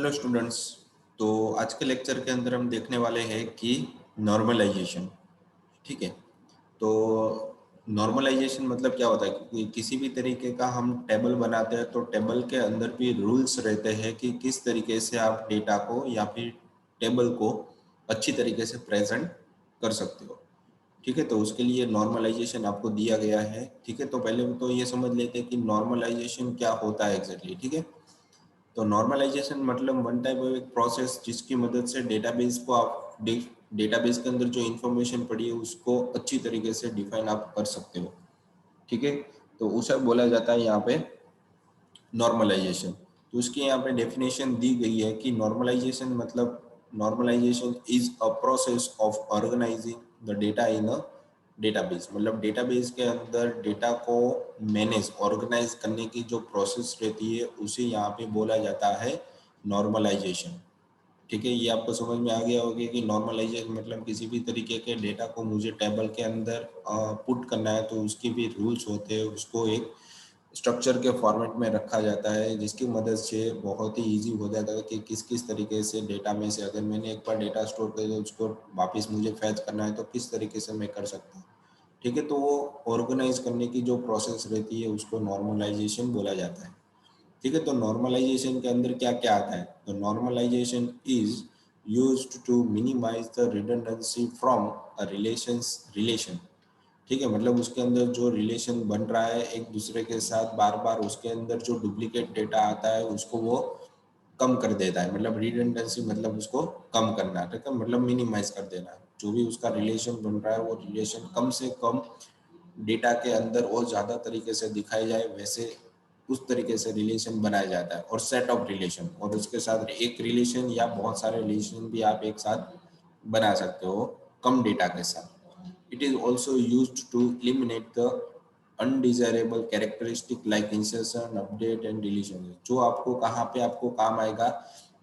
Hello students. तो आज के लेक्चर के अंदर हम देखने वाले हैं कि नॉर्मलाइजेशन। ठीक है। तो नॉर्मलाइजेशन मतलब क्या होता है कि किसी भी तरीके का हम टेबल बनाते हैं तो टेबल के अंदर भी रूल्स रहते हैं कि किस तरीके से आप डेटा को या फिर टेबल को अच्छी तरीके से प्रेजेंट कर सकते हो। ठीक है। तो उसके लिए नॉर्मलाइजेशन आपको दिया गया है। ठीक है। तो पहले तो ये समझ लेते हैं कि नॉर्मलाइजेशन क्या होता है एग्जैक्टली। ठीक है। तो नॉर्मलाइजेशन मतलब वन टाइप ऑफ एक प्रोसेस जिसकी मदद से डेटाबेस को आप डेटाबेस के अंदर जो इंफॉर्मेशन पड़ी है उसको अच्छी तरीके से डिफाइन आप कर सकते हो। ठीक है। तो उसे बोला जाता है यहाँ पे नॉर्मलाइजेशन। तो उसकी यहाँ पे डेफिनेशन दी गई है कि नॉर्मलाइजेशन मतलब normalization is a process of organizing the data in a database. मतलब डेटाबेस के अंदर डेटा को मैनेज ऑर्गेनाइज करने की जो प्रोसेस रहती है उसे यहाँ पे बोला जाता है नॉर्मलाइजेशन। ठीक है। ये आपको समझ में आ गया होगा कि नॉर्मलाइजेशन मतलब किसी भी तरीके के डेटा को मुझे टेबल के अंदर पुट करना है तो उसके भी रूल्स होते हैं, उसको एक स्ट्रक्चर के फॉर्मेट में रखा जाता है जिसकी मदद से बहुत ही इजी हो जाता है कि किस किस तरीके से डेटा में से अगर मैंने एक बार डेटा स्टोर कर दिया उसको वापस मुझे फैच करना है तो किस तरीके से मैं कर सकता हूँ। ठीक है। तो वो ऑर्गेनाइज करने की जो प्रोसेस रहती है उसको नॉर्मलाइजेशन बोला जाता है। ठीक है। तो नॉर्मलाइजेशन के अंदर क्या क्या आता है? तो normalization is used to minimize the redundancy from a relation. ठीक है। मतलब उसके अंदर जो रिलेशन बन रहा है एक दूसरे के साथ बार बार उसके अंदर जो डुप्लीकेट डेटा आता है उसको वो कम कर देता है। मतलब रिडंडेंसी मतलब उसको कम करना। ठीक है। मतलब मिनिमाइज कर देना। जो भी उसका रिलेशन बन रहा है वो रिलेशन कम से कम डेटा के अंदर और ज़्यादा तरीके से दिखाई जाए वैसे उस तरीके से रिलेशन बनाया जाता है। और सेट ऑफ रिलेशन और उसके साथ एक रिलेशन या बहुत सारे रिलेशन भी आप एक साथ बना सकते हो कम डेटा के साथ। It is also use to eliminate the undesirable characteristic like insertion update and deletion. जो आपको कहाँ पे आपको काम आएगा,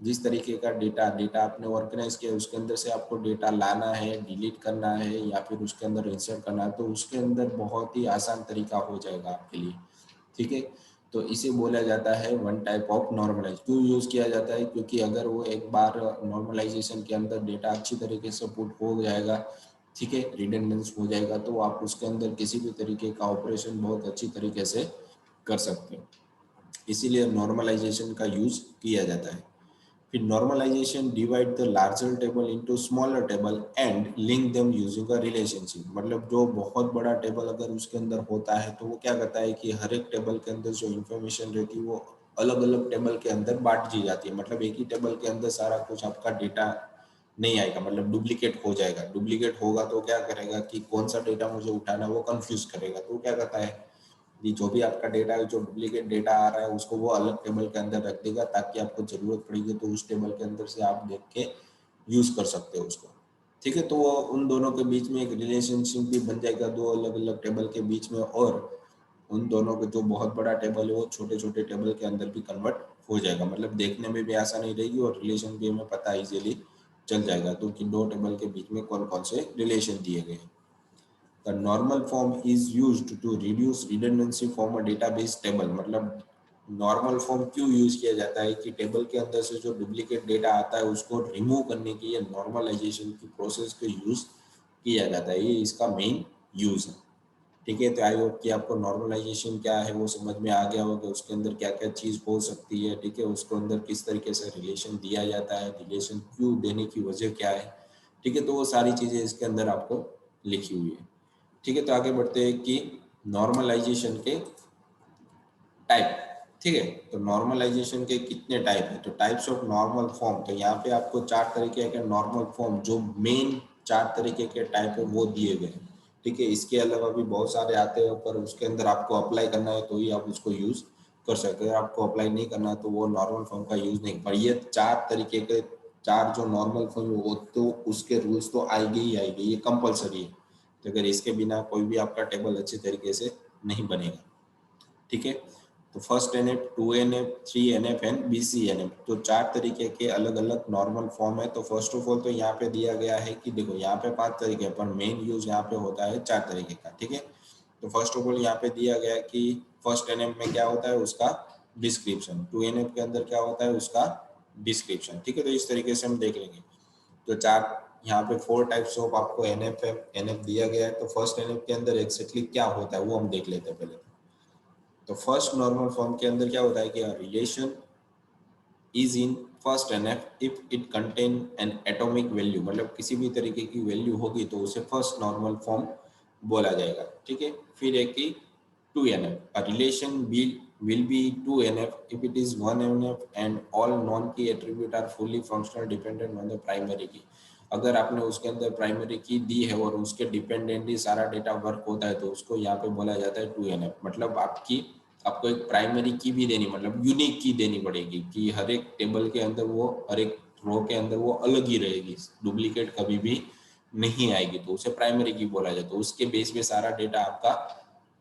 जिस तरीके का डेटा डेटा आपने ऑर्गेनाइज किया उसके अंदर से आपको डेटा लाना है, डिलीट करना है या फिर उसके अंदर इंसर्ट करना है तो उसके अंदर बहुत ही आसान तरीका हो जाएगा आपके लिए। ठीक है। तो इसे बोला जाता है वन टाइप ऑफ नॉर्मलाइज। क्यों यूज़ किया जाता है? क्योंकि अगर वो एक बार नॉर्मलाइजेशन के अंदर डेटा अच्छी तरीके से पुट हो जाएगा, ठीक है, रिडंडेंस हो जाएगा तो आप उसके अंदर किसी भी तरीके का ऑपरेशन बहुत अच्छी तरीके से कर सकते हो। इसीलिए नॉर्मलाइजेशन का यूज़ किया जाता है। फिर normalization divide the larger table into smaller table and link them using a relationship. मतलब जो बहुत बड़ा टेबल अगर उसके अंदर होता है तो वो क्या करता है कि हर एक टेबल के अंदर जो इंफॉर्मेशन रहती है वो अलग अलग टेबल के अंदर बांट दी जाती है। मतलब एक ही टेबल के अंदर सारा कुछ आपका डेटा नहीं आएगा, मतलब डुप्लीकेट हो जाएगा। डुप्लीकेट होगा तो क्या करेगा कि कौन सा डेटा मुझे उठाना है वो कंफ्यूज करेगा। तो क्या करता है कि जो भी आपका डेटा है, जो डुप्लीकेट डेटा आ रहा है उसको वो अलग टेबल के अंदर रख देगा ताकि आपको जरूरत पड़ेगी तो उस टेबल के अंदर से आप देख के यूज कर सकते हो उसको। ठीक है। तो वो उन दोनों के बीच में एक रिलेशनशिप भी बन जाएगा दो अलग अलग टेबल के बीच में, और उन दोनों के जो बहुत बड़ा टेबल है वो छोटे छोटे टेबल के अंदर भी कन्वर्ट हो जाएगा। मतलब देखने में भी आसानी रहेगी और रिलेशन भी हमें पता इजीली चल जाएगा तो कि दो टेबल के बीच में कौन कौन से रिलेशन दिए गए हैं। The normal form is used to reduce redundancy from a database table। मतलब नॉर्मल फॉर्म क्यों यूज किया जाता है कि टेबल के अंदर से जो डुप्लीकेट डेटा आता है उसको रिमूव करने के लिए नॉर्मलाइजेशन की प्रोसेस को यूज किया जाता है। ये इसका मेन यूज है। ठीक है। तो आई होप कि आपको नॉर्मलाइजेशन क्या है वो समझ में आ गया होगा, उसके अंदर क्या क्या चीज़ हो सकती है। ठीक है। उसके अंदर किस तरीके से रिलेशन दिया जाता है, रिलेशन क्यों देने की वजह क्या है। ठीक है। तो वो सारी चीज़ें इसके अंदर आपको लिखी हुई है। ठीक है। तो आगे बढ़ते हैं कि नॉर्मलाइजेशन के टाइप। ठीक है। तो नॉर्मलाइजेशन के कितने टाइप है? तो टाइप्स ऑफ नॉर्मल फॉर्म, तो यहाँ पे आपको चार तरीके के नॉर्मल फॉर्म जो मेन चार तरीके के टाइप है वो दिए गए हैं। ठीक है। इसके अलावा भी बहुत सारे आते हैं पर उसके अंदर आपको अप्लाई करना है तो ही आप उसको यूज कर सकते हैं। अगर आपको अप्लाई नहीं करना है तो वो नॉर्मल फॉर्म का यूज नहीं। पर ये चार तरीके के चार जो नॉर्मल फॉर्म वो तो उसके रूल्स तो आएंगे ही आएंगे, ये कंपलसरी है। तो अगर इसके बिना कोई भी आपका टेबल अच्छे तरीके से नहीं बनेगा। ठीक है। तो first NF, 2 NF, 3 NF and BCNF, तो चार तरीके के अलग अलग नॉर्मल फॉर्म है। तो फर्स्ट ऑफ ऑल तो यहाँ पे दिया गया है कि देखो यहाँ पे 5 तरीके पर मेन यूज यहाँ पे होता है 4 तरीके का। ठीक है। तो फर्स्ट ऑफ ऑल यहाँ पे दिया गया है कि फर्स्ट एनएफ में क्या होता है उसका डिस्क्रिप्शन, 2 एनएफ के अंदर क्या होता है उसका डिस्क्रिप्शन, ठीक है। तो इस तरीके से हम देख लेंगे। तो चार यहाँ पे 4 टाइप्स ऑफ आपको एनएफ है, एनएफ दिया गया है। तो फर्स्ट एनएफ के अंदर एग्जैक्टली क्या होता है वो हम देख लेते हैं पहले। तो फर्स्ट नॉर्मल फॉर्म के अंदर क्या होता है कि relation is in first NF if it contain N atomic value, मतलब किसी भी तरीके की वैल्यू होगी तो उसे फर्स्ट नॉर्मल फॉर्म बोला जाएगा, ठीक है। फिर एक कि 2NF, a relation will be 2NF if it is 1NF and all non key attribute are fully functional dependent on the primary key। अगर आपने उसके अंदर प्राइमरी की दी है और उसके डिपेंडेंटली सारा डेटा वर्क होता है तो उसको यहाँ पे बोला जाता है 2NF। मतलब आपको एक प्राइमरी की भी देनी, मतलब यूनिक की देनी पड़ेगी कि हर एक टेबल के अंदर वो, हर एक रो के अंदर वो अलग ही रहेगी, डुप्लीकेट कभी भी नहीं आएगी, तो उसे प्राइमरी की बोला जाए। तो उसके बेस पे सारा डेटा आपका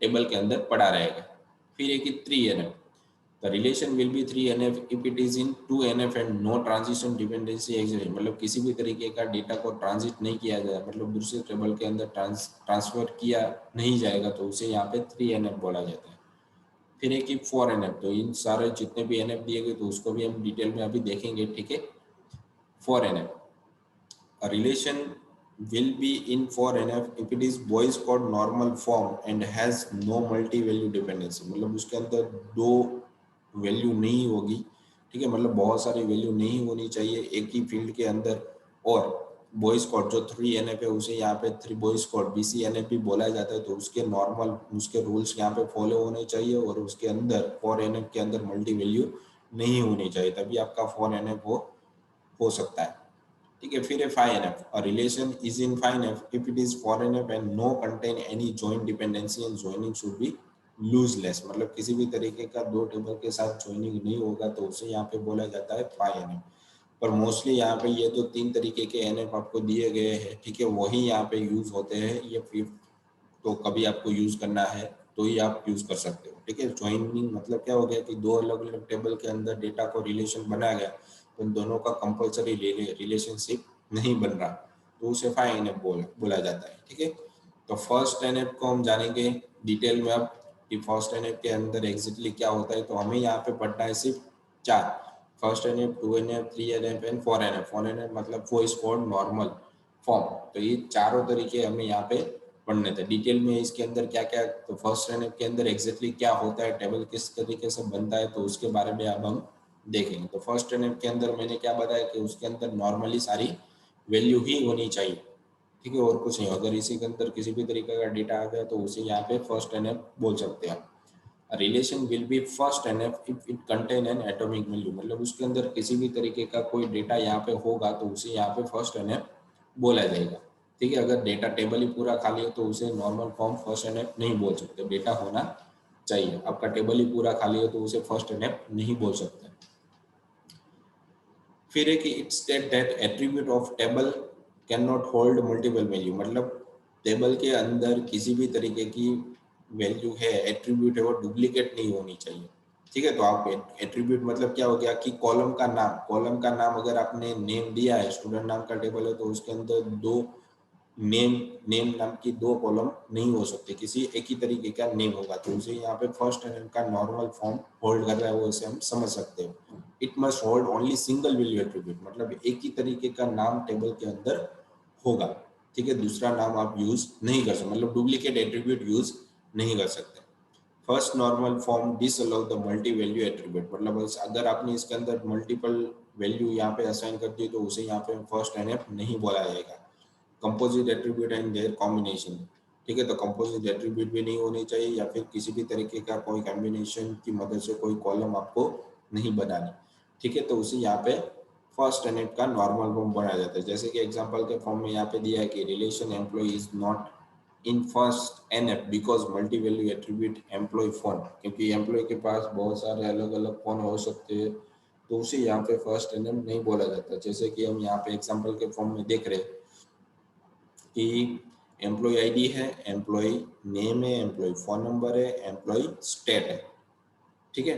टेबल के अंदर पड़ा रहेगा। फिर एक 3NF, the relation will be 3NF if it is in 2NF and no transition dependency exist. मतलब किसी भी तरीके का डेटा को ट्रांजिट नहीं किया जाए, मतलब दूसरे टेबल के अंदर ट्रांसफर किया नहीं जाएगा, तो उसे यहाँ पे 3NF बोला जाता है। फिर एक 4NF, तो इन सारे जितने भी NF दिए गए तो उसको भी हम डिटेल में अभी देखेंगे, ठीक है। 4NF, a relation will be in 4NF if it is Boy's code normal form and has no multi value dependency। मतलब उसके अंदर दो वैल्यू नहीं होगी, ठीक है। मतलब बहुत सारी वैल्यू नहीं होनी चाहिए एक ही फील्ड के अंदर। और बॉयज कोड जो 3NF है उसे यहाँ पे 3 बॉयज कोड BCNF भी बोला जाता है। तो उसके नॉर्मल, उसके रूल्स यहाँ पे फॉलो होने चाहिए और उसके अंदर 4NF के अंदर मल्टी वैल्यू नहीं होनी चाहिए, तभी आपका 4NF हो सकता है, ठीक है। फिर है 5NF, a relation is in 5NF if it is 4NF and no contain any joint dependency and joining should be looseless। मतलब किसी भी तरीके का दो टेबल के साथ ज्वाइनिंग नहीं होगा तो उसे यहाँ पे बोला जाता है 5NF। पर मोस्टली यहाँ पे ये तो 3 तरीके के NF आपको दिए गए हैं, ठीक है, वही यहाँ पे यूज होते हैं। ये फिफ्थ तो कभी आपको यूज करना है तो ही आप यूज कर सकते हो, ठीक है। ज्वाइनिंग मतलब क्या हो गया कि दो अलग अलग टेबल के अंदर डेटा को रिलेशन बनाया गया, उन दोनों का कंपलसरी रिलेशनशिप नहीं बन रहा, तो उसे 5NF बोला जाता है, ठीक है। तो फर्स्ट NF को हम जानेंगे डिटेल में अब कि फर्स्ट NF के अंदर एग्जैक्टली क्या होता है। तो हमें यहाँ पे पढ़ना है सिर्फ 4, first NF, 2NF, 3NF and 4NF। 4NF मतलब वॉइस कोड नॉर्मल फॉर्म। तो ये चारों तरीके हमें यहाँ पे पढ़ने थे डिटेल में। इसके अंदर क्या क्या, तो फर्स्ट NF के अंदर एग्जैक्टली क्या होता है, टेबल किस तरीके से बनता है, तो उसके बारे में अब हम देखेंगे। तो फर्स्ट NF के अंदर मैंने क्या बताया कि उसके अंदर नॉर्मली सारी वैल्यू ही होनी चाहिए, ठीक है, और कुछ नहीं। अगर इसी के अंदर किसी भी तरीके का डेटा आ गया तो उसे यहाँ पे फर्स्ट NF बोल सकते हैं। Relation will B first NF if it contain N atomic value. मतलब उसके अंदर किसी भी तरीके का कोई डेटा यहाँ पे होगा तो उसे यहाँ पे फर्स्ट NF बोला जाएगा, ठीक है। अगर डेटा टेबल ही पूरा खाली है तो उसे नॉर्मल फॉर्म फर्स्ट NF नहीं बोल सकते, डेटा होना चाहिए। आपका टेबल ही पूरा खाली है तो उसे फर्स्ट NF नहीं बोल सकते। फिर है कि it state that attribute of table can not hold multiple value. मतलब टेबल के अंदर किसी भी तरीके की वैल्यू है, एट्रीब्यूट है, वो डुप्लीकेट नहीं होनी चाहिए, ठीक है। तो आप एट्रीब्यूट मतलब क्या हो गया कि कॉलम का नाम अगर आपने नेम दिया है, स्टूडेंट नाम का टेबल है तो उसके अंदर दो नेम नेम नाम की दो कॉलम नहीं हो सकते, किसी एक ही तरीके का नेम होगा, तो उसे यहाँ पे फर्स्ट नेम का नॉर्मल फॉर्म होल्ड कर रहा है वो उसे हम समझ सकते हो। It must hold only single value attribute, मतलब एक ही तरीके का नाम टेबल के अंदर होगा, ठीक है। दूसरा नाम आप यूज नहीं कर सकते, मतलब डुप्लीकेट एट्रीब्यूट यूज नहीं कर सकते। First normal form disallow the multi value attribute. मतलब अगर आपने इसके अंदर मल्टीपल वैल्यू यहाँ पे असाइन कर दी तो उसे यहाँ पे फर्स्ट NF नहीं बोला जाएगा। Composite attribute and there combination, ठीक है। तो कंपोजिट एट्रीब्यूट भी नहीं होनी चाहिए या फिर किसी भी तरीके का कोई कॉम्बिनेशन की मदद से कोई कॉलम आपको नहीं बनानी, ठीक है। तो उसे यहाँ पे फर्स्ट NF का नॉर्मल फॉर्म बनाया जाता है। जैसे कि एग्जांपल के फॉर्म में यहाँ पे दिया है कि relation employ is not in first NF because multi value attribute employ phone, क्योंकि एम्प्लॉय के पास बहुत सारे अलग अलग फोन हो सकते हैं तो उसे यहाँ पे फर्स्ट NF नहीं बोला जाता। जैसे कि हम यहाँ पे एग्जांपल के फॉर्म में देख रहे हैं कि एम्प्लॉय आईडी है, एम्प्लॉय नेम है, एम्प्लॉय फोन नंबर है, एम्प्लॉय स्टेट है, ठीक है।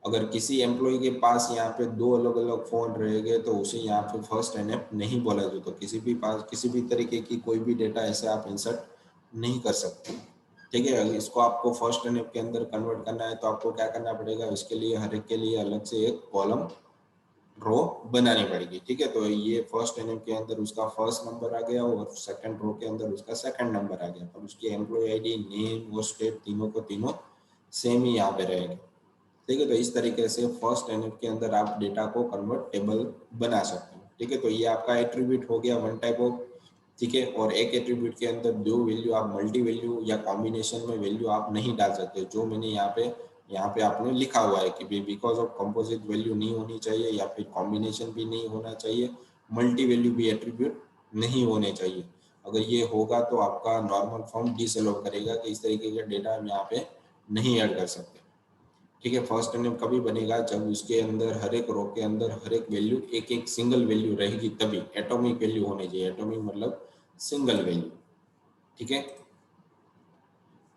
अगर किसी एम्प्लॉय के पास यहाँ पे दो अलग अलग फोन रहेंगे तो उसे यहाँ पे फर्स्ट NF नहीं बोला जाता। तो किसी भी तरीके की कोई भी डेटा ऐसे आप इंसर्ट नहीं कर सकते, ठीक है। इसको आपको फर्स्ट NF के अंदर कन्वर्ट करना है तो आपको क्या करना पड़ेगा, इसके लिए हर एक के लिए अलग से एक कॉलम रो बनानी पड़ेगी। ठीक है, तो ये फर्स्ट एनएफ के अंदर उसका फर्स्ट नंबर आ गया और सेकंड रो के अंदर उसका सेकंड नंबर आ गया, पर उसकी एम्प्लॉय आईडी, नेम और स्टेट तीनों को तीनों सेम ही यहाँ पे रहेंगे। ठीक है, तो इस तरीके से फर्स्ट एनएफ के अंदर आप डेटा को कन्वर्ट टेबल बना सकते हो। ठीक है, तो ये आपका एट्रीब्यूट हो गया, वन टाइप ऑफ। ठीक है, और एक एट्रीब्यूट के अंदर दो वैल्यू आप मल्टी वैल्यू या कॉम्बिनेशन में वैल्यू आप नहीं डाल सकते, जो मैंने यहाँ पे आपने लिखा हुआ है कि बिकॉज ऑफ कंपोजिट वैल्यू नहीं होनी चाहिए या फिर कॉम्बिनेशन भी नहीं होना चाहिए, मल्टी वैल्यू भी एट्रीब्यूट नहीं होने चाहिए। अगर ये होगा तो आपका नॉर्मल फॉर्म डिसअलाउ करेगा कि इस तरीके का डेटा हम यहाँ पे नहीं ऐड कर सकते। ठीक है, फर्स्ट एनएफ कभी बनेगा जब उसके अंदर हर एक रो के अंदर हर एक वैल्यू एक एक सिंगल वैल्यू रहेगी, तभी एटॉमिक वैल्यू होनी चाहिए। एटॉमिक मतलब सिंगल वैल्यू। ठीक है,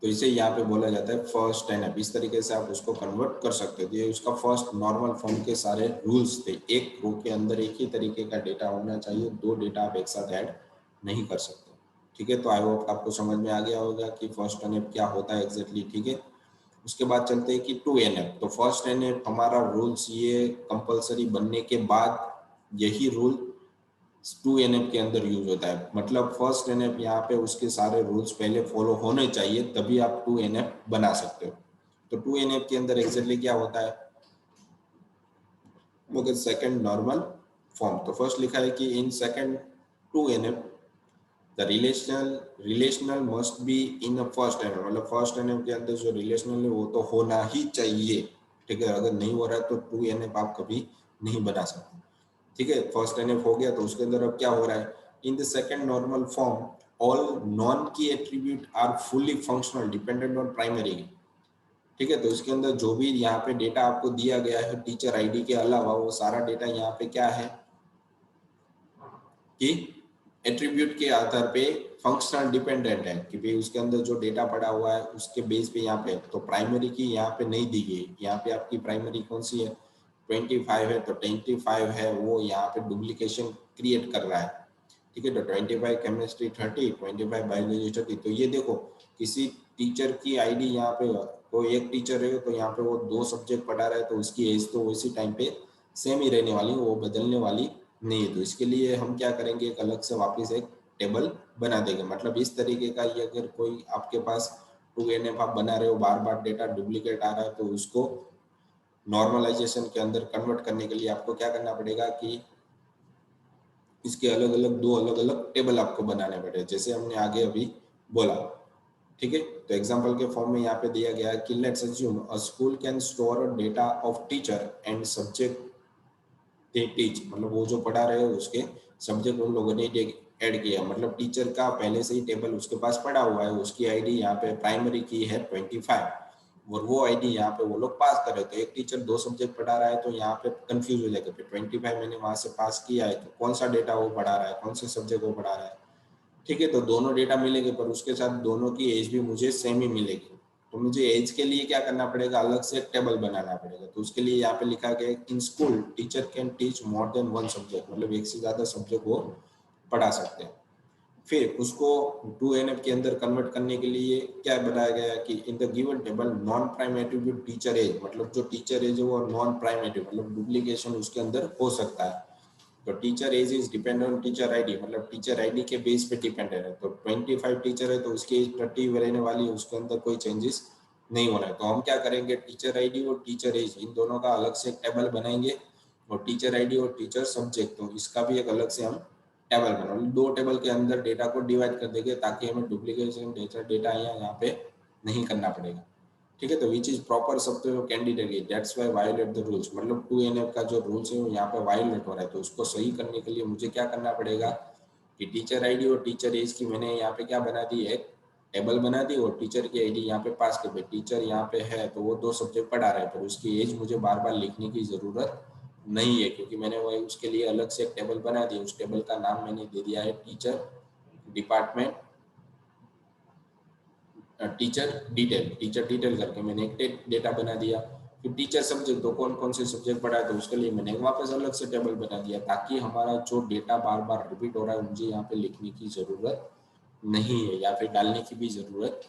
तो इसे यहाँ पे बोला जाता है फर्स्ट एनएफ। इस तरीके से आप उसको कन्वर्ट कर सकते हो। ये उसका फर्स्ट नॉर्मल फॉर्म के सारे रूल्स थे। एक रो के अंदर एक ही तरीके का डेटा होना चाहिए, दो डेटा आप एक साथ ऐड नहीं कर सकते। ठीक है, तो आई होप आपको समझ में आ गया होगा कि फर्स्ट एनएफ क्या होता है एग्जैक्टली। ठीक है, उसके बाद चलते हैं कि टू एनएफ। तो फर्स्ट एनएफ हमारा रूल्स ये कंपलसरी बनने के बाद यही रूल टू एनएफ के अंदर यूज होता है। मतलब फर्स्ट एनएफ यहाँ पे उसके सारे रूल्स पहले फॉलो होने चाहिए, तभी आप टू एनएफ बना सकते हो। तो टू एनएफ के अंदर एग्जैक्टली क्या होता है, मगर सेकंड नॉर्मल फॉर्म। तो फर्स्ट लिखा है कि in second two NF the relational must be in a first NF. मतलब फर्स्ट एनएफ के अंदर जो रिलेशनल है वो तो होना ही चाहिए। ठीक है, अगर नहीं हो रहा है तो टू एनएफ आप कभी नहीं बना सकते। ठीक है, फर्स्ट एनएफ हो गया, तो उसके अंदर अब क्या हो रहा है, in the second normal form all non key attribute are fully functional dependent on primary. ठीक है, तो इसके अंदर जो भी यहाँ पे डेटा आपको दिया गया है टीचर आईडी के अलावा, वो सारा डेटा यहाँ पे क्या है कि एट्रीब्यूट के आधार पे फंक्शनल डिपेंडेंट है, कि भाई उसके अंदर जो डेटा पड़ा हुआ है उसके बेस पे यहाँ पे। तो प्राइमरी की यहाँ पे नहीं दी गई। यहाँ पे आपकी प्राइमरी कौन सी है, 25 है, तो 25 है वो यहाँ पे डुप्लीकेशन क्रिएट कर रहा है। ठीक है, तो 25 केमिस्ट्री 30, 25 बायोलॉजी 30। तो ये देखो, किसी टीचर की आईडी यहाँ पे, कोई एक टीचर है तो यहाँ पे वो दो सब्जेक्ट पढ़ा रहा है, तो उसकी एज तो उसी टाइम पे सेम ही रहने वाली, वो बदलने वाली नहीं है। तो इसके लिए हम क्या करेंगे, एक अलग से वापस एक टेबल बना देंगे। मतलब इस तरीके का ये अगर कोई आपके पास टू एनएफ आप बना रहे हो, बार बार डेटा डुप्लीकेट आ रहा है, तो उसको नॉर्मलाइजेशन के अंदर कन्वर्ट करने के लिए आपको क्या करना पड़ेगा कि इसके अलग अलग दो अलग अलग टेबल आपको बनाने पड़े, जैसे हमने आगे अभी बोला। ठीक है, तो एग्जांपल के फॉर्म में यहाँ पे दिया गया है कि let's assume a school can store data of teacher and subject they teach. मतलब वो जो पढ़ा रहे हो उसके सब्जेक्ट उन लोगों ने ऐड किया। मतलब टीचर का पहले से ही टेबल उसके पास पड़ा हुआ है, उसकी आईडी यहाँ पे प्राइमरी की है 25, और वो आईडी यहाँ पे वो लोग पास कर रहे थे। एक टीचर दो सब्जेक्ट पढ़ा रहा है तो यहाँ पे कंफ्यूज हो जाएगा कि 25 मैंने वहां से पास किया है, तो कौन सा डेटा वो पढ़ा रहा है, कौन से सब्जेक्ट वो पढ़ा रहा है। ठीक है, तो दोनों डेटा मिलेंगे, पर उसके साथ दोनों की एज भी मुझे सेम ही मिलेगी। तो मुझे एज के लिए क्या करना पड़ेगा, अलग से एक टेबल बनाना पड़ेगा। तो उसके लिए यहाँ पे लिखा गया in school teacher can teach more than one subject. मतलब एक से ज्यादा सब्जेक्ट वो पढ़ा सकते हैं। फिर उसको टू एनएफ के अंदर कन्वर्ट करने के लिए क्या बनाया गया कि in the given table non prime attribute teacher age. मतलब जो टीचर एज है वो नॉन प्राइम एट्रीब्यूट, मतलब डुप्लीकेशन उसके अंदर हो सकता है। तो teacher age is depend on teacher ID, मतलब टीचर आईडी के बेस पे डिपेंडेंट है। तो 25 टीचर है तो उसकी एज 30 रहने वाली है, उसके अंदर कोई चेंजेस नहीं होना है। तो हम क्या करेंगे, टीचर आईडी और टीचर एज इन दोनों का अलग से एक टेबल बनाएंगे, और टीचर आईडी और टीचर सब्जेक्ट, तो इसका भी एक अलग से हम टेबल बनाएंगे। दो टेबल के अंदर डेटा को डिवाइड कर देंगे ताकि हमें डुप्लीकेशन डेटा यहाँ पे नहीं करना पड़ेगा। ठीक है, तो विच इज प्रॉपर सब तो कैंडिडेट है, that's why violet the rules. मतलब टू एनएफ का जो रूल्स है वो यहाँ पे वायोलेट हो रहा है। तो उसको सही करने के लिए मुझे क्या करना पड़ेगा कि टीचर आईडी और टीचर एज की मैंने यहाँ पे क्या बना दी, एक टेबल बना दी, और टीचर की आईडी यहाँ पे पास कर दी। टीचर यहाँ पे है तो वो दो सब्जेक्ट पढ़ा रहा है, पर उसकी एज मुझे बार बार लिखने की जरूरत नहीं है, क्योंकि मैंने वो उसके लिए अलग से एक टेबल बना दी। उस टेबल का नाम मैंने दे दिया है टीचर डिपार्टमेंट टीचर डिटेल करके मैंने एक डेटा बना दिया। फिर टीचर सब्जेक्ट, तो कौन कौन से सब्जेक्ट पढ़ा है, तो उसके लिए मैंने वापस अलग से टेबल बना दिया, ताकि हमारा जो डेटा बार बार रिपीट हो रहा है मुझे यहाँ पे लिखने की जरूरत नहीं है, या फिर डालने की भी जरूरत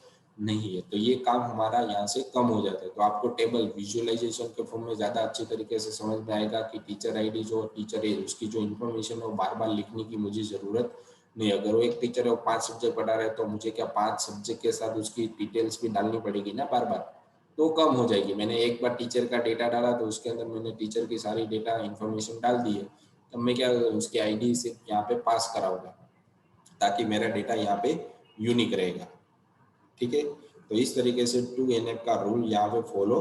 नहीं है, तो ये काम हमारा यहाँ से कम हो जाता है। तो आपको टेबल विजुअलाइजेशन के फॉर्म में ज़्यादा अच्छी तरीके से समझ में आएगा कि टीचर आईडी जो टीचर है उसकी जो इन्फॉर्मेशन है वो बार बार लिखने की मुझे ज़रूरत नहीं। अगर वो एक टीचर है वो 5 सब्जेक्ट पढ़ा रहा है तो मुझे क्या 5 सब्जेक्ट के साथ उसकी डिटेल्स भी डालनी पड़ेगी ना बार बार, तो कम हो जाएगी। मैंने एक बार टीचर का डेटा डाला तो उसके अंदर मैंने टीचर की सारी डेटा इन्फॉर्मेशन डाल दी है, तब मैं क्या उसकी आईडी से यहाँ पे पास कराऊंगा ताकि मेरा डेटा यहाँ पे यूनिक रहेगा। ठीक है, तो इस तरीके से 2NF का रूल यहाँ पे फॉलो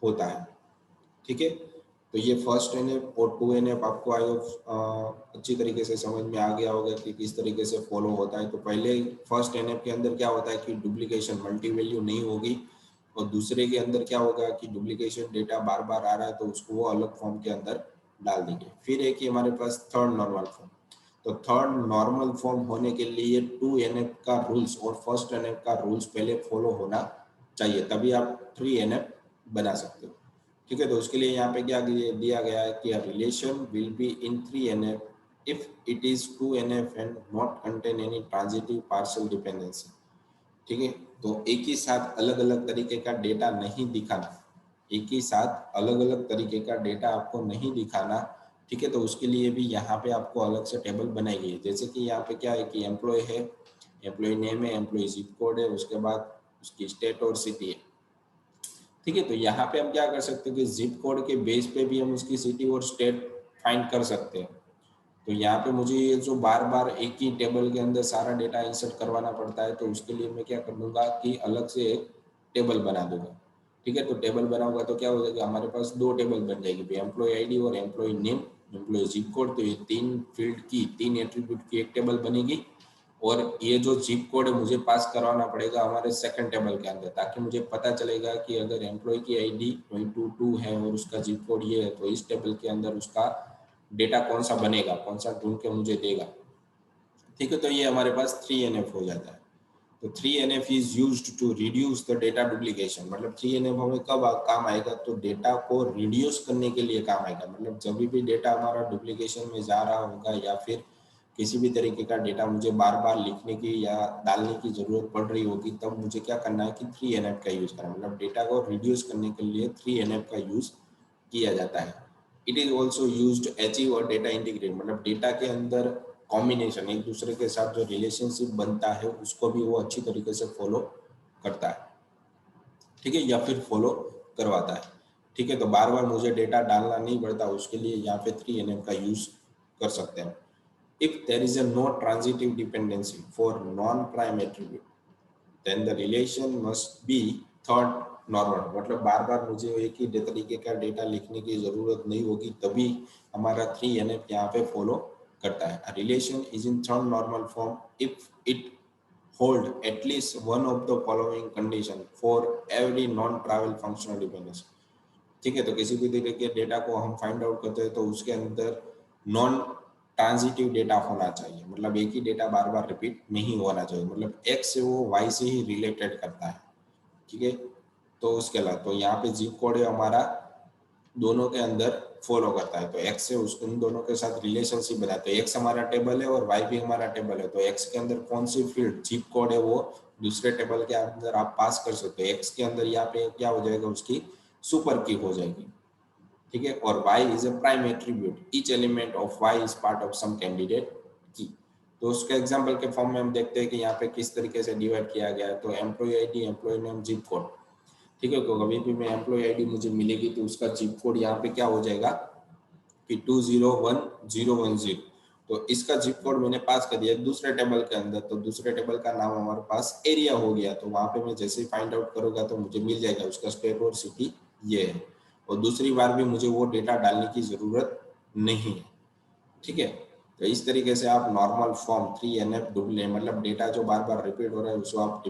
होता है। ठीक है, तो ये फर्स्ट NF और 2NF आपको आई होप अच्छी तरीके से समझ में आ गया होगा कि किस तरीके से फॉलो होता है। तो पहले फर्स्ट NF के अंदर क्या होता है कि डुप्लीकेशन मल्टी वैल्यू नहीं होगी, और दूसरे के अंदर क्या होगा कि डुप्लीकेशन डेटा बार बार आ रहा है तो उसको वो अलग फॉर्म के अंदर डाल देंगे। फिर एक ही हमारे पास थर्ड नॉर्मल फॉर्म। तो थर्ड नॉर्मल फॉर्म होने के लिए 2NF का रूल्स और फर्स्ट NF का रूल्स पहले फॉलो होना चाहिए, तभी आप 3NF बना सकते हो। ठीक है, तो उसके लिए यहाँ पे क्या दिया गया है कि relation will be in 3NF if it is 2NF and not contain any transitive partial dependency. ठीक है, तो एक ही साथ अलग अलग तरीके का डेटा नहीं दिखाना, एक ही साथ अलग अलग तरीके का डेटा आपको नहीं दिखाना। ठीक है, तो उसके लिए भी यहाँ पे आपको अलग से टेबल बनाई गई है। जैसे कि यहाँ पे क्या है कि एम्प्लॉय है, एम्प्लॉय नेम है, एम्प्लॉय जिप कोड है, उसके बाद उसकी स्टेट और सिटी है। ठीक है, तो यहाँ पे हम क्या कर सकते हैं कि जिप कोड के बेस पे भी हम उसकी सिटी और स्टेट फाइंड कर सकते हैं। तो यहाँ पे मुझे ये जो बार बार एक ही टेबल के अंदर सारा डेटा इंसर्ट करवाना पड़ता है, तो उसके लिए मैं क्या कर दूंगा कि अलग से एक टेबल बना दूंगा। ठीक है, तो टेबल बनाऊंगा तो क्या हो जाएगा, हमारे पास दो टेबल बन जाएगी, एम्प्लॉय आईडी और employ name, employ zip code. तो ये तीन फील्ड की, तीन एट्रीब्यूट की एक टेबल बनेगी, और ये जो जिप कोड है मुझे पास करवाना पड़ेगा हमारे सेकंड टेबल के अंदर, ताकि मुझे पता चलेगा कि अगर एम्प्लॉय की आईडी 22 है और उसका जिप कोड ये है, तो इस टेबल के अंदर उसका डेटा कौन सा बनेगा, कौन सा ढूंढ के मुझे देगा। ठीक है, तो ये हमारे पास 3NF हो जाता है। तो 3NF is used to reduce the data duplication. मतलब 3NF हमें कब काम आएगा, तो डेटा को रिड्यूस करने के लिए काम आएगा। मतलब जब भी डेटा हमारा डुप्लीकेशन में जा रहा होगा या फिर किसी भी तरीके का डेटा मुझे बार बार लिखने की या डालने की जरूरत पड़ रही होगी, तब मुझे क्या करना है कि 3NF का यूज करना। मतलब डेटा को रिड्यूस करने के लिए 3NF का यूज किया जाता है। It is also use achieve और डेटा इंटीग्रेट। मतलब डेटा के अंदर कॉम्बिनेशन, एक दूसरे के साथ जो रिलेशनशिप बनता है उसको भी वो अच्छी तरीके से फॉलो करता है। ठीक है, या फिर फॉलो करवाता है। ठीक है, तो बार बार मुझे डेटा डालना नहीं पड़ता, उसके लिए यहाँ पे 3NF का यूज कर सकते हैं। If there is a no transitive dependency for non prime attribute then the relation must be third normal. मतलब बार बार मुझे एक ही तरीके का डेटा लिखने की जरूरत नहीं होगी, तभी हमारा 3NF यहाँ पे फॉलो करता है। Relation is in third normal form if it hold at least one of the following condition for every non-travel functional dependency। ठीक है, तो किसी भी तरीके के डेटा को हम फाइंड आउट करते हैं तो उसके अंदर नॉन ट्रांजिटिव डेटा होना चाहिए। मतलब एक ही डेटा बार बार रिपीट नहीं होना चाहिए। मतलब एक्स से वो वाई से ही रिलेटेड करता है। ठीक है, तो उसके अलावा तो यहाँ पे जिप कोड है हमारा, दोनों के अंदर फॉलो करता है। तो एक्स से उन दोनों के साथ रिलेशनशिप बनाए, तो एक्स हमारा टेबल है और वाई भी हमारा टेबल है। तो एक्स के अंदर कौन सी फील्ड जिप कोड है वो दूसरे टेबल के अंदर आप पास कर सकते हो। एक्स के अंदर यहाँ पे क्या हो जाएगा, उसकी सुपर की हो जाएगी। ठीक है, और y is a prime attribute, each element of y is part of some candidate key. तो उसके एग्जांपल के फॉर्म में हम देखते हैं कि यहाँ पे किस तरीके से डिवाइड किया गया है। तो employ ID, employ name, zip code. ठीक है, तो कभी भी मैं एम्प्लॉय आईडी मुझे मिलेगी तो उसका जिप कोड यहाँ पे क्या हो जाएगा कि 201010। तो इसका जिप कोड मैंने पास कर दिया दूसरे टेबल के अंदर, तो दूसरे टेबल का नाम हमारे पास एरिया हो गया। तो वहां पे मैं जैसे ही फाइंड आउट करूंगा तो मुझे मिल जाएगा उसका स्टेट और सिटी ये है, और दूसरी बार भी मुझे वो डेटा डालने की जरूरत नहीं है। ठीक है, तो इस तरीके से आप नॉर्मल फॉर्म 3NF डुप्ले, मतलब डेटा जो बार बार रिपीट हो रहा है उसको आप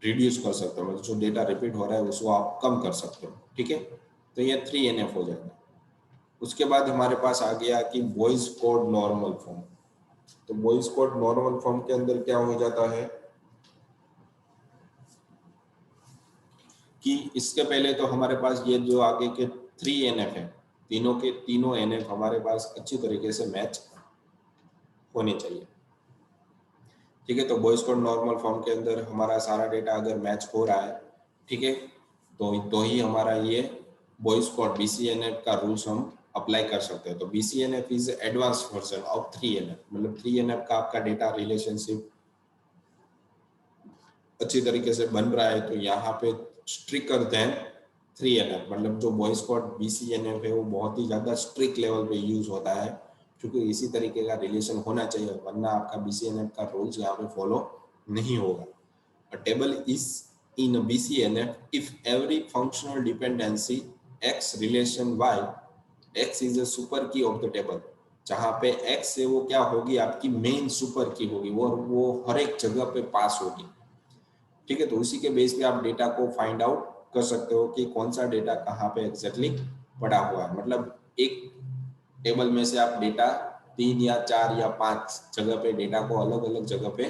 रिड्यूस कर सकते हो। मतलब जो डेटा रिपीट हो रहा है उसको आप कम कर सकते हो। ठीक है, तो ये 3NF हो जाएगा। उसके बाद हमारे पास आ गया कि बॉयज कोड नॉर्मल फॉर्म। तो बॉयज कोड नॉर्मल फॉर्म के अंदर क्या हो जाता है कि इसके पहले तो हमारे पास ये जो आगे के 3NF है, तीनों के तीनों NF हमारे पास अच्छी तरीके से मैच होने चाहिए। ठीक है। तो बॉयज कोड नॉर्मल फॉर्म के अंदर हमारा सारा डेटा अगर मैच हो रहा है, ठीक है, तो ही हमारा ये बॉयज कोड BCNF का रूल्स हम अप्लाई कर सकते हैं। तो BCNF is advance version of 3NF, मतलब 3NF का आपका डेटा रिलेशनशिप अच्छी तरीके से बन रहा है। तो यहाँ पे स्ट्रिक्टर देन 3NF, मतलब जो बॉयज कोड BCNF है वो बहुत ही ज़्यादा स्ट्रिक्ट लेवल पे यूज होता है, क्योंकि इसी तरीके का रिलेशन होना चाहिए, वरना आपका BCNF का रूल्स यहाँ पे फॉलो नहीं होगा। A table is in a BCNF if every functional dependency X relation Y, X is a super key of the table, जहाँ पे X से वो क्या होगी, आपकी मेन सुपर की होगी, वो हर एक जगह पे पास होगी। ठीक है। तो उसी के बेस पे आप डेटा को फाइंड आउट कर सकते हो कि कौन सा डेटा कहाँ पे एग्जैक्टली पड़ा हुआ है। मतलब एक टेबल में से आप डेटा 3 या 4 या 5 जगह पे डेटा को अलग अलग जगह पे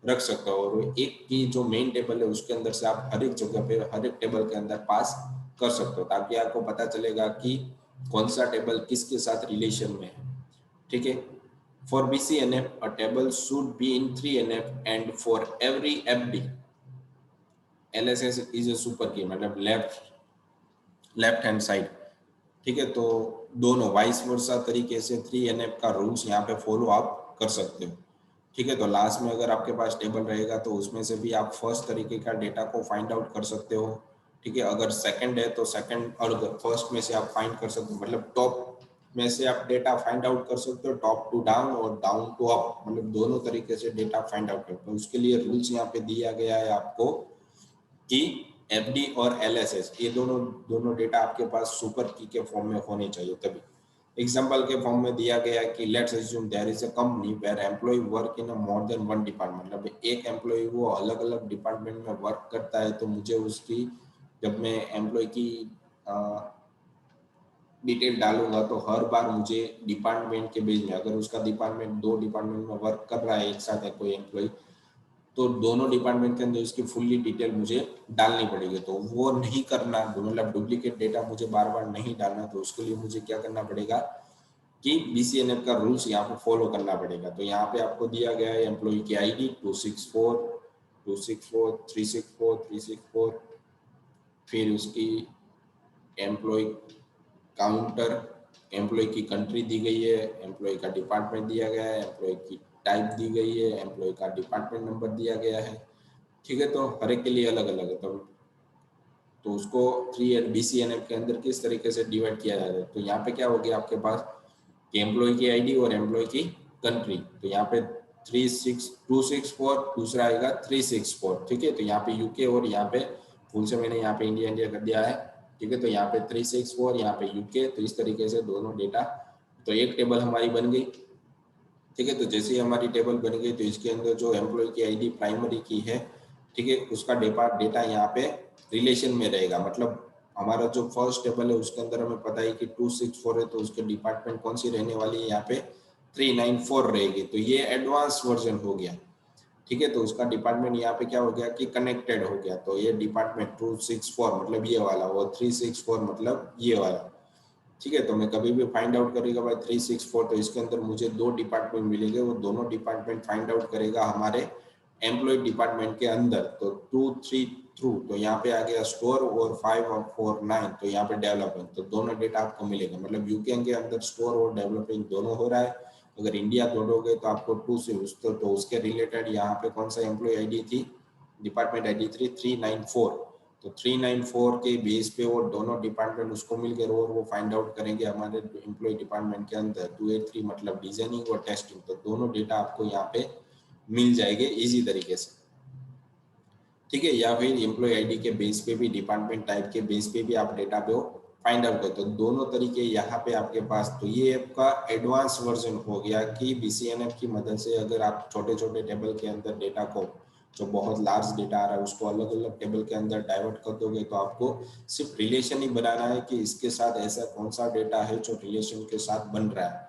रख सकते हो, और एक की जो मेन टेबल है उसके अंदर से आप हर एक जगह पे हर एक टेबल के अंदर पास कर सकते हो, ताकि आपको पता चलेगा कि कौन सा टेबल किसके साथ रिलेशन में है। ठीक है। For BCNF a table should be in 3NF and for every FD LSS is a super key, मतलब लेफ्ट हैंड साइड। ठीक है। तो दोनों वाइस वर्सा तरीके से 3NF का रूल्स यहाँ पे फॉलो आप कर सकते हो। ठीक है। तो लास्ट में अगर आपके पास टेबल रहेगा तो उसमें से भी आप फर्स्ट तरीके का डेटा को फाइंड आउट कर सकते हो। ठीक है। अगर सेकंड है तो सेकंड, और फर्स्ट में से आप फाइंड कर सकते हो, मतलब टॉप में से आप डेटा फाइंड आउट कर सकते हो, टॉप टू डाउन और डाउन टू अप, मतलब दोनों तरीके से डेटा फाइंड आउट करते हो। उसके लिए रूल्स यहाँ पे दिया गया है आपको कि FD और LSS ये दोनों डेटा आपके पास सुपर की के फॉर्म में होने चाहिए तभी। एग्जाम्पल के फॉर्म में दिया गया कि let's assume there is a company where employ work in more than one department, मतलब एक एम्प्लॉय वो अलग अलग डिपार्टमेंट में वर्क करता है। तो मुझे उसकी, जब मैं एम्प्लॉय की डिटेल डालूंगा तो हर बार मुझे डिपार्टमेंट के बेस में, अगर उसका डिपार्टमेंट 2 डिपार्टमेंट में वर्क कर रहा है एक साथ है कोई एम्प्लॉय, तो दोनों डिपार्टमेंट के अंदर उसकी फुल्ली डिटेल मुझे डालनी पड़ेगी। तो वो नहीं करना, मतलब डुप्लीकेट डेटा मुझे बार बार नहीं डालना, तो उसके लिए मुझे क्या करना पड़ेगा कि BCNF का रूल्स यहाँ पे फॉलो करना पड़ेगा। तो यहाँ पे आपको दिया गया है एम्प्लॉय की ID 264 264 364 364, फिर उसकी एम्प्लॉय काउंटर, एम्प्लॉय की कंट्री दी गई है, एम्प्लॉय का डिपार्टमेंट दिया गया है, एम्प्लॉय की टाइप दी गई है, एम्प्लॉय का डिपार्टमेंट नंबर दिया गया है। ठीक है। तो हर एक के लिए अलग अलग है। तो उसको 3 BCNF के अंदर किस तरीके से डिवाइड किया जाता है। तो यहाँ पे क्या हो गया आपके पास कि एम्प्लॉय की ID और एम्प्लॉय की कंट्री, तो यहाँ पे 264, दूसरा आएगा 364। ठीक है। तो यहाँ पे UK और यहाँ पे फुल से मैंने यहाँ पे इंडिया इंडिया कर दिया है। ठीक है। तो यहाँ पे 364, यहाँ पे UK, तो इस तरीके से दोनों डेटा, तो एक टेबल हमारी बन गई। ठीक है। तो जैसे ही हमारी टेबल बन गई तो इसके अंदर जो एम्प्लॉय की ID प्राइमरी की है, ठीक है, उसका डेटा यहाँ पे रिलेशन में रहेगा। मतलब हमारा जो फर्स्ट टेबल है उसके अंदर हमें पता है कि 264 है, तो उसके डिपार्टमेंट कौन सी रहने वाली है, यहाँ पे 394 रहेगी। तो ये एडवांस वर्जन हो गया। ठीक है। तो उसका डिपार्टमेंट यहाँ पे क्या हो गया कि कनेक्टेड हो गया। तो ये डिपार्टमेंट 264 मतलब ये वाला, और 364 मतलब ये वाला। ठीक है। तो मैं कभी भी फाइंड आउट करेगा भाई 364, तो इसके अंदर मुझे 2 डिपार्टमेंट मिलेंगे, वो दोनों डिपार्टमेंट फाइंड आउट करेगा हमारे एम्प्लॉय डिपार्टमेंट के अंदर। तो 2 3 थ्रू, तो यहाँ पे आ गया स्टोर, और 5 और 4 9, तो यहाँ पे डेवलपमेंट, तो दोनों डेटा आपको मिलेगा। मतलब यूके के अंदर स्टोर और डेवलपिंग दोनों हो रहा है। अगर इंडिया जोड़ोगे तो आपको 2 से तो उसके रिलेटेड यहाँ पे कौन सा एम्प्लॉय ID थी, डिपार्टमेंट ID 394। तो 394 के बेस पे वो दोनों डिपार्टमेंट उसको मिल गए, और वो फाइंड आउट करेंगे हमारे एम्प्लॉय डिपार्टमेंट के अंदर 283 मतलब डिजाइनिंग और टेस्टिंग। तो दोनों डेटा आपको यहाँ पे मिल जाएंगे इजी तरीके से। ठीक है। या फिर एम्प्लॉय ID के बेस पे भी, डिपार्टमेंट टाइप के बेस पे भी आप डेटा को फाइंड आउट करते हो। दोनों तरीके यहाँ पे आपके पास। तो ये आपका एडवांस वर्जन हो गया कि BCNF की मदद से अगर आप छोटे छोटे टेबल के अंदर डेटा को, जो बहुत लार्ज डेटा आ रहा है उसको अलग अलग टेबल के अंदर डाइवर्ट कर दोगे, तो आपको सिर्फ रिलेशन ही बनाना है कि इसके साथ ऐसा कौन सा डेटा है जो रिलेशन के साथ बन रहा है।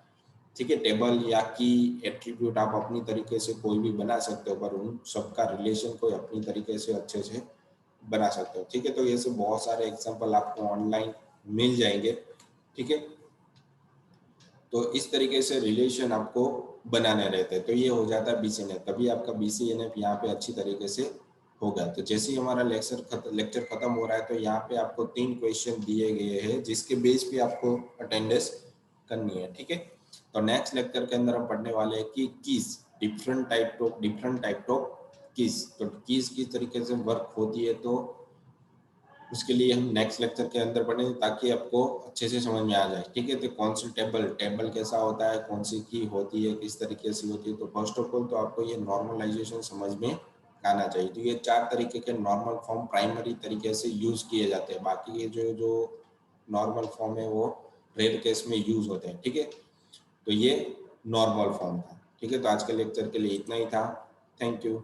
ठीक है। टेबल या की एट्रीब्यूट आप अपनी तरीके से कोई भी बना सकते हो, पर उन सबका रिलेशन कोई अपनी तरीके से अच्छे से बना सकते हो। ठीक है। तो ये सब बहुत सारे एग्जांपल आपको ऑनलाइन मिल जाएंगे। ठीक है। तो इस तरीके से रिलेशन आपको बनाने रहते हैं। तो ये हो जाता है BCNF, तभी आपका BCNF यहाँ पे अच्छी तरीके से होगा। तो जैसे ही हमारा लेक्चर खत्म हो रहा है, तो यहाँ पे आपको 3 क्वेश्चन दिए गए हैं जिसके बेस पे आपको अटेंडेंस करनी है, ठीक है। तो नेक्स्ट लेक्चर के अंदर हम पढ़ने वाले हैं कि keys, different type of keys. तो कीज किस तरीके से वर्क होती है, तो उसके लिए हम नेक्स्ट लेक्चर के अंदर पढ़ेंगे ताकि आपको अच्छे से समझ में आ जाए, ठीक है। तो कौन सी टेबल कैसा होता है, कौन सी की होती है, किस तरीके से होती है। तो फर्स्ट ऑफ ऑल तो आपको ये नॉर्मलाइजेशन समझ में आना चाहिए। तो ये 4 तरीके के नॉर्मल फॉर्म प्राइमरी तरीके से यूज किए जाते हैं, बाकी ये जो जो नॉर्मल फॉर्म है वो रेयर केस में यूज होते हैं, ठीक है। तो ये नॉर्मल फॉर्म था, ठीक है। तो आज के लेक्चर के लिए इतना ही था। Thank you.